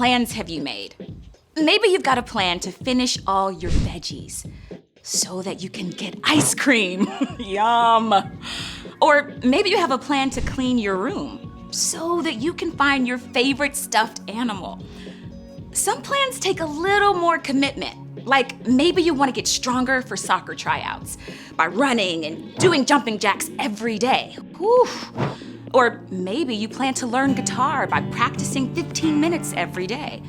plans have you made? Maybe you've got a plan to finish all your veggies so that you can get ice cream. Yum. Or maybe you have a plan to clean your room so that you can find your favorite stuffed animal. Some plans take a little more commitment. Like maybe you want to get stronger for soccer tryouts by running and doing jumping jacks every day. Whew. Or maybe you plan to learn guitar by practicing 15 minutes every day.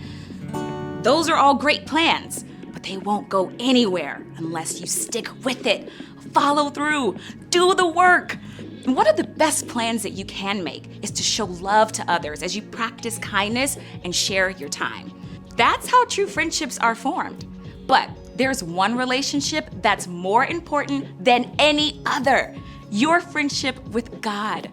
Those are all great plans, but they won't go anywhere unless you stick with it, follow through, do the work. And one of the best plans that you can make is to show love to others as you practice kindness and share your time. That's how true friendships are formed. But there's one relationship that's more important than any other: your friendship with God.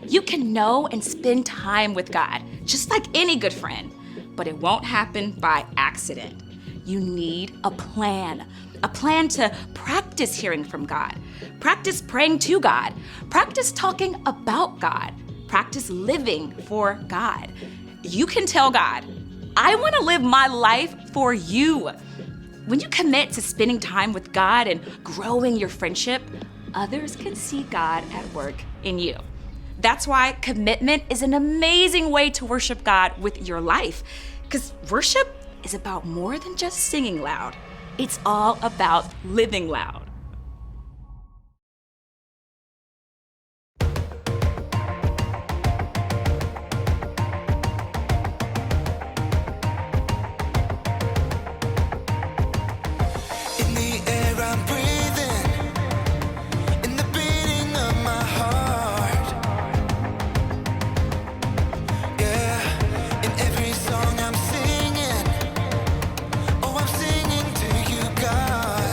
You can know and spend time with God, just like any good friend, but it won't happen by accident. You need a plan to practice hearing from God, practice praying to God, practice talking about God, practice living for God. You can tell God, I want to live my life for you. When you commit to spending time with God and growing your friendship, others can see God at work in you. That's why commitment is an amazing way to worship God with your life. Because worship is about more than just singing loud. It's all about living loud. In the air I'm breathing, in the beating of my heart. Yeah, in every song I'm singing, oh, I'm singing to you, God.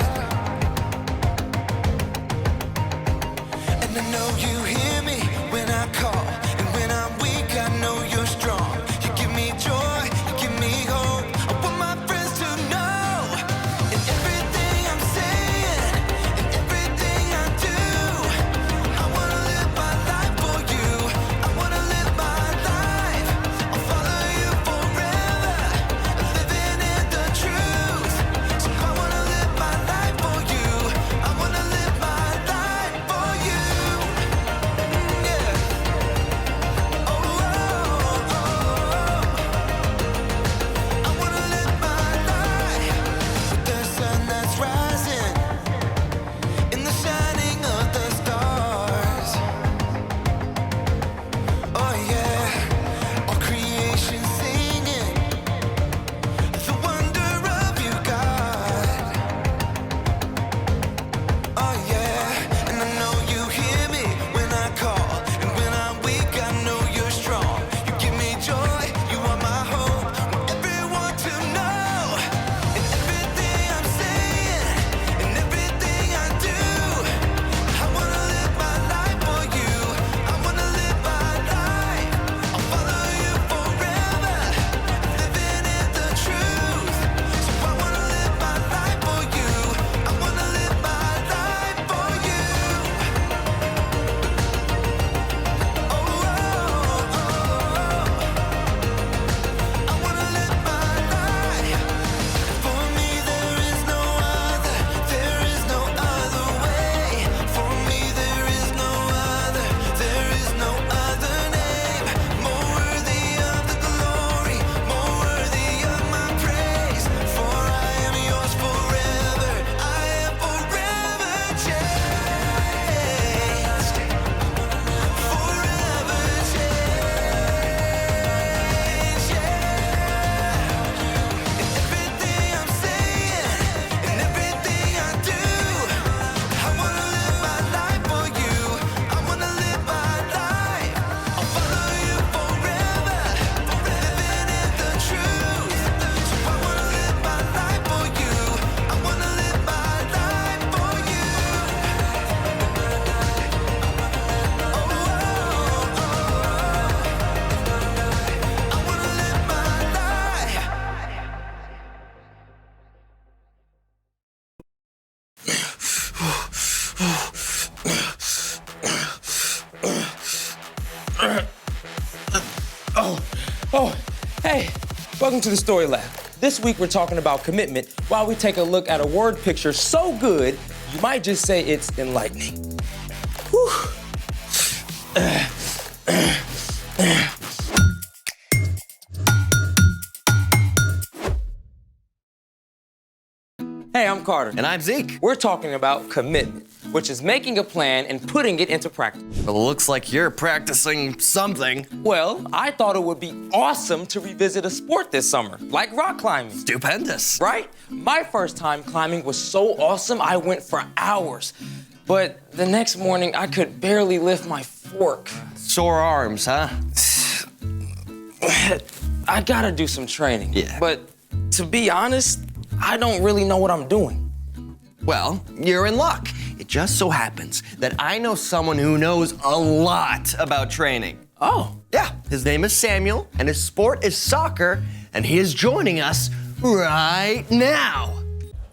Welcome to the Story Lab. This week we're talking about commitment while we take a look at a word picture so good, you might just say it's enlightening. Whew. Hey, I'm Carter. And I'm Zeke. We're talking about commitment, which is making a plan and putting it into practice. Well, it looks like you're practicing something. Well, I thought it would be awesome to revisit a sport this summer, like rock climbing. Stupendous. Right? My first time climbing was so awesome, I went for hours. But the next morning, I could barely lift my fork. Sore arms, huh? I gotta do some training. Yeah. But to be honest, I don't really know what I'm doing. Well, you're in luck. It just so happens that I know someone who knows a lot about training. Oh. Yeah, his name is Samuel, and his sport is soccer, and he is joining us right now.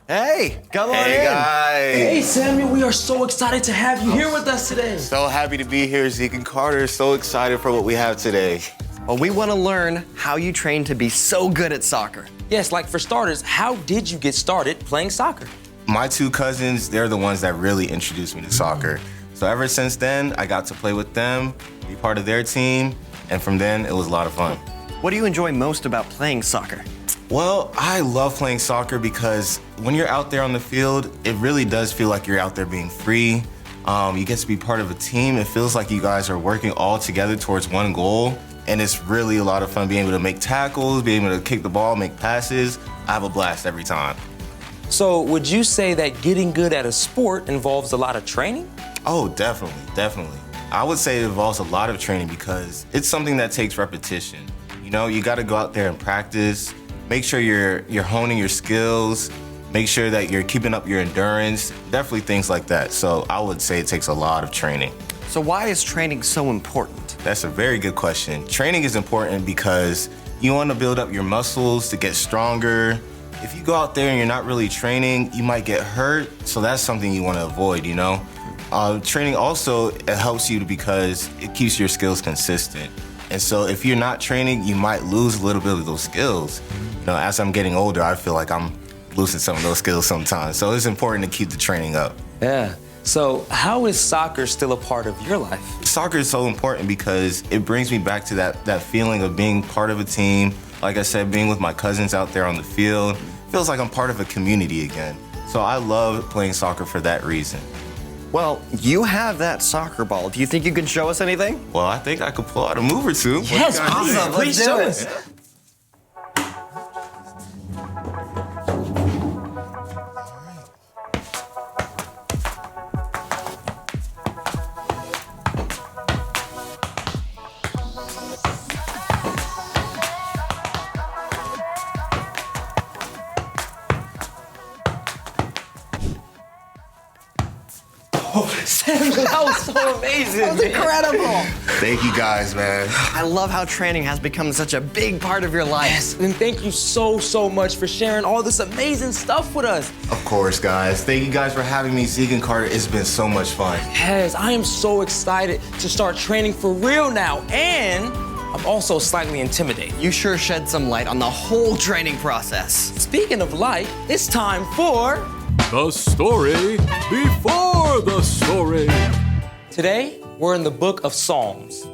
Hey, come on in. Hey guys! Hey, Samuel, we are so excited to have you here with us today. So happy to be here, Zeke and Carter. So excited for what we have today. Well, we want to learn how you train to be so good at soccer. Yes, like for starters, how did you get started playing soccer? My two cousins, they're the ones that really introduced me to soccer. So ever since then, I got to play with them, be part of their team, and from then, it was a lot of fun. What do you enjoy most about playing soccer? Well, I love playing soccer because when you're out there on the field, it really does feel like you're out there being free. You get to be part of a team. It feels like you guys are working all together towards one goal. And it's really a lot of fun being able to make tackles, being able to kick the ball, make passes. I have a blast every time. So would you say that getting good at a sport involves a lot of training? Oh, definitely. I would say it involves a lot of training because it's something that takes repetition. You know, you got to go out there and practice, make sure you're honing your skills, make sure that you're keeping up your endurance, definitely things like that. So I would say it takes a lot of training. So why is training so important? That's a very good question. Training is important because you want to build up your muscles to get stronger. If you go out there and you're not really training, you might get hurt. So that's something you want to avoid, you know? Training also it helps you because it keeps your skills consistent. And so if you're not training, you might lose a little bit of those skills. You know, as I'm getting older, I feel like I'm losing some of those skills sometimes. So it's important to keep the training up. Yeah. So how is soccer still a part of your life? Soccer is so important because it brings me back to that feeling of being part of a team. Like I said, being with my cousins out there on the field, feels like I'm part of a community again. So I love playing soccer for that reason. Well, you have that soccer ball. Do you think you can show us anything? Well, I think I could pull out a move or two. Yes, please. Awesome, Please let's show do us. it. Samuel, that was so amazing. That was incredible. Thank you guys, man. I love how training has become such a big part of your life. Yes, and thank you so much for sharing all this amazing stuff with us. Of course, guys. Thank you guys for having me, Zeke and Carter. It's been so much fun. Yes, I am so excited to start training for real now, and I'm also slightly intimidated. You sure shed some light on the whole training process. Speaking of light, it's time for The story before the story. Today, we're in the book of Psalms.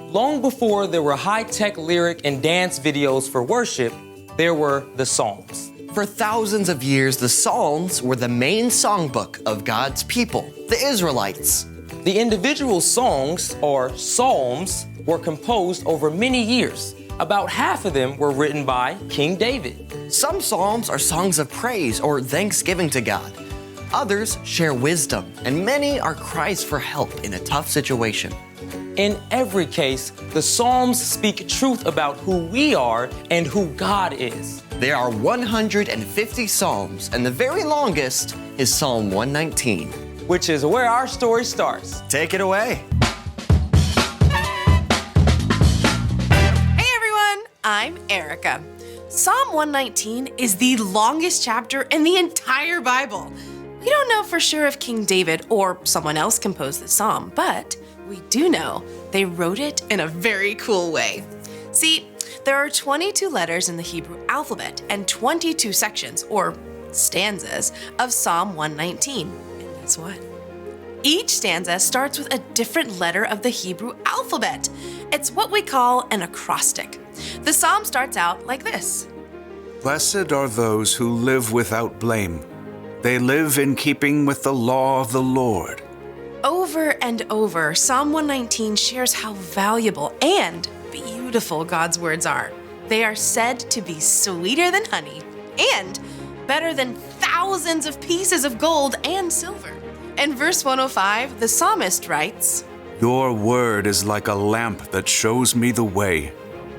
Long before there were high-tech lyric and dance videos for worship, there were the Psalms. For thousands of years, the Psalms were the main songbook of God's people, the Israelites. The individual songs, or psalms, were composed over many years. About half of them were written by King David. Some psalms are songs of praise or thanksgiving to God. Others share wisdom, and many are cries for help in a tough situation. In every case, the Psalms speak truth about who we are and who God is. There are 150 psalms, and the very longest is Psalm 119. Which is where our story starts. Take it away. Hey everyone, I'm Erica. Psalm 119 is the longest chapter in the entire Bible. We don't know for sure if King David or someone else composed the psalm, but we do know they wrote it in a very cool way. See, There are 22 letters in the Hebrew alphabet and 22 sections, or stanzas, of Psalm 119. And guess what? Each stanza starts with a different letter of the Hebrew alphabet. It's what we call an acrostic. The psalm starts out like this. Blessed are those who live without blame. They live in keeping with the law of the Lord. Over and over, Psalm 119 shares how valuable and beautiful God's words are. They are said to be sweeter than honey and better than thousands of pieces of gold and silver. In verse 105, the psalmist writes, Your word is like a lamp that shows me the way.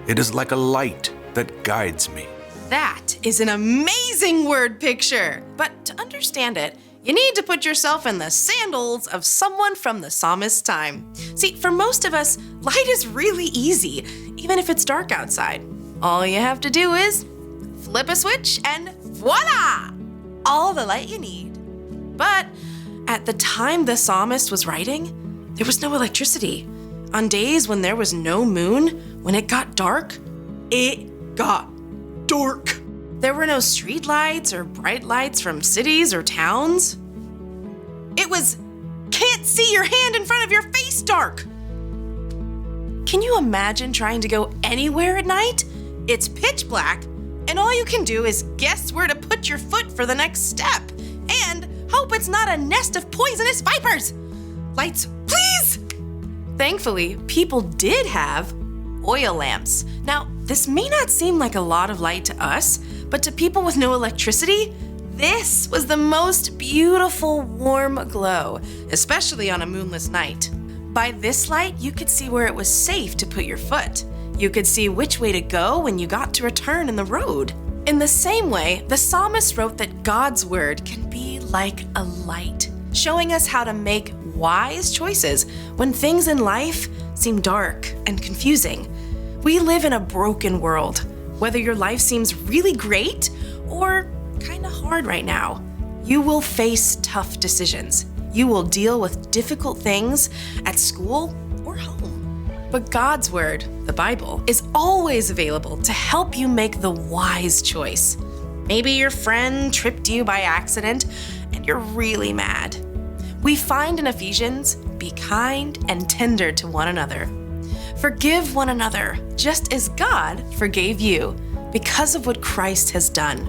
It is like a light that guides me. That is an amazing word picture. But to understand it, you need to put yourself in the sandals of someone from the psalmist's time. See, for most of us, light is really easy, even if it's dark outside. All you have to do is flip a switch and voila! All the light you need. But at the time the psalmist was writing, there was no electricity. On days when there was no moon, when it got dark, it got dark. There were no street lights or bright lights from cities or towns. It was can't see your hand in front of your face dark. Can you imagine trying to go anywhere at night? It's pitch black, and all you can do is guess where to put your foot for the next step and hope it's not a nest of poisonous vipers. Lights, please! Thankfully, people did have oil lamps. Now, this may not seem like a lot of light to us, but to people with no electricity, this was the most beautiful warm glow, especially on a moonless night. By this light, you could see where it was safe to put your foot. You could see which way to go when you got to a turn in the road. In the same way, the psalmist wrote that God's word can be like a light, showing us how to make wise choices when things in life seem dark and confusing. We live in a broken world. Whether your life seems really great or kind of hard right now, you will face tough decisions. You will deal with difficult things at school or home. But God's word, the Bible, is always available to help you make the wise choice. Maybe your friend tripped you by accident and you're really mad. We find in Ephesians, be kind and tender to one another. Forgive one another, just as God forgave you, because of what Christ has done.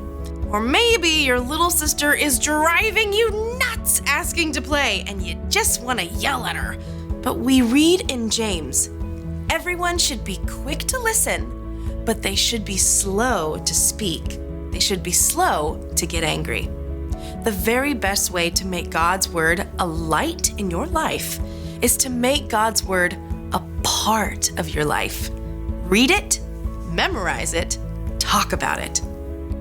Or maybe your little sister is driving you nuts asking to play, and you just want to yell at her. But we read in James, everyone should be quick to listen, but they should be slow to speak. They should be slow to get angry. The very best way to make God's word a light in your life is to make God's word a part of your life. Read it, memorize it, talk about it.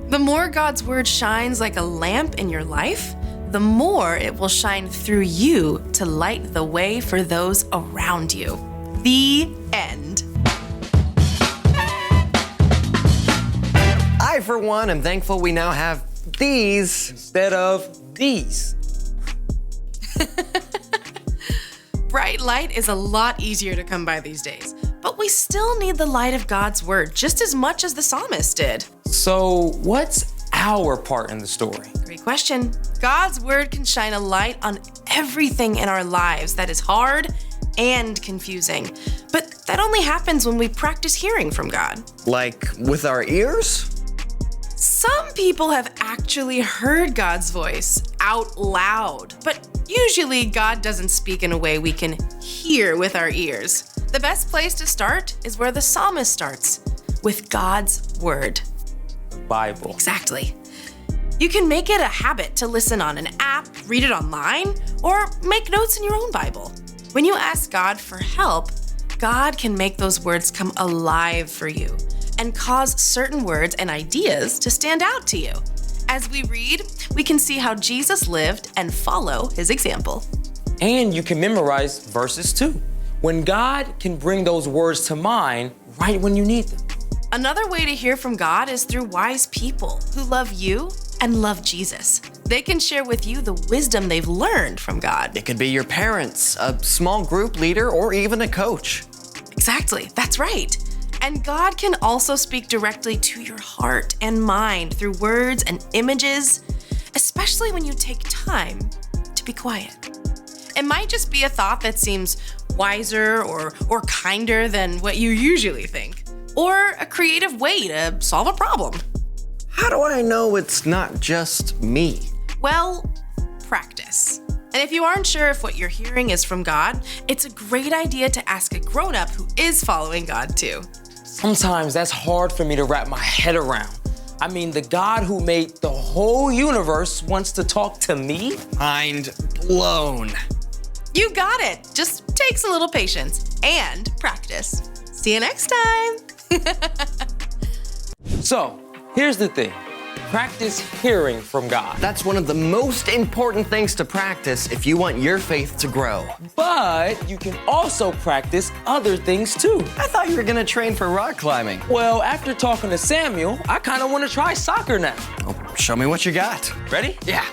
The more God's word shines like a lamp in your life, the more it will shine through you to light the way for those around you. The end. I, for one, am thankful we now have these Instead of these. Bright light is a lot easier to come by these days, but we still need the light of God's word just as much as the psalmist did. So, what's our part in the story? Great question. God's word can shine a light on everything in our lives that is hard and confusing. But that only happens when we practice hearing from God. like with our ears? Some people have actually heard God's voice out loud, but usually God doesn't speak in a way we can hear with our ears. The best place to start is where the psalmist starts, with God's word. Bible. Exactly. You can make it a habit to listen on an app, read it online, or make notes in your own Bible. When you ask God for help, God can make those words come alive for you and cause certain words and ideas to stand out to you. As we read, we can see how Jesus lived and follow his example. And you can memorize verses too. When God can bring those words to mind right when you need them. Another way to hear from God is through wise people who love you and love Jesus. They can share with you the wisdom they've learned from God. It could be your parents, a small group leader, or even a coach. Exactly, that's right. And God can also speak directly to your heart and mind through words and images, especially when you take time to be quiet. It might just be a thought that seems wiser or kinder than what you usually think, or a creative way to solve a problem. How do I know it's not just me? Well, practice. And if you aren't sure if what you're hearing is from God, it's a great idea to ask a grown-up who is following God too. Sometimes that's hard for me to wrap my head around. I mean, the God who made the whole universe wants to talk to me? Mind blown. You got it. Just takes a little patience and practice. See you next time. So, here's the thing. Practice hearing from God. That's one of the most important things to practice if you want your faith to grow. But you can also practice other things too. I thought you were gonna train for rock climbing. Well, after talking to Samuel, I kind of want to try soccer now. Oh, show me what you got. Ready? Yeah.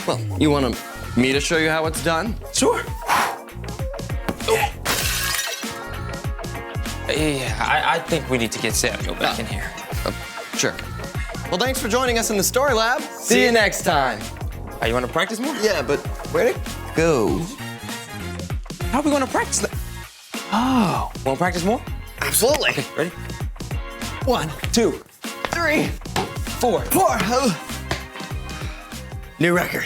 Well, you want me to show you how it's done? Sure. Yeah, I think we need to get Samuel back in here. Sure. Well, thanks for joining us in the Story Lab. See you next time. Oh, you want to practice more? Yeah, but where'd it go? How are we going to practice that? Oh, want to practice more? Absolutely. Okay, ready? 1, 2, 3, 4. 4. New record.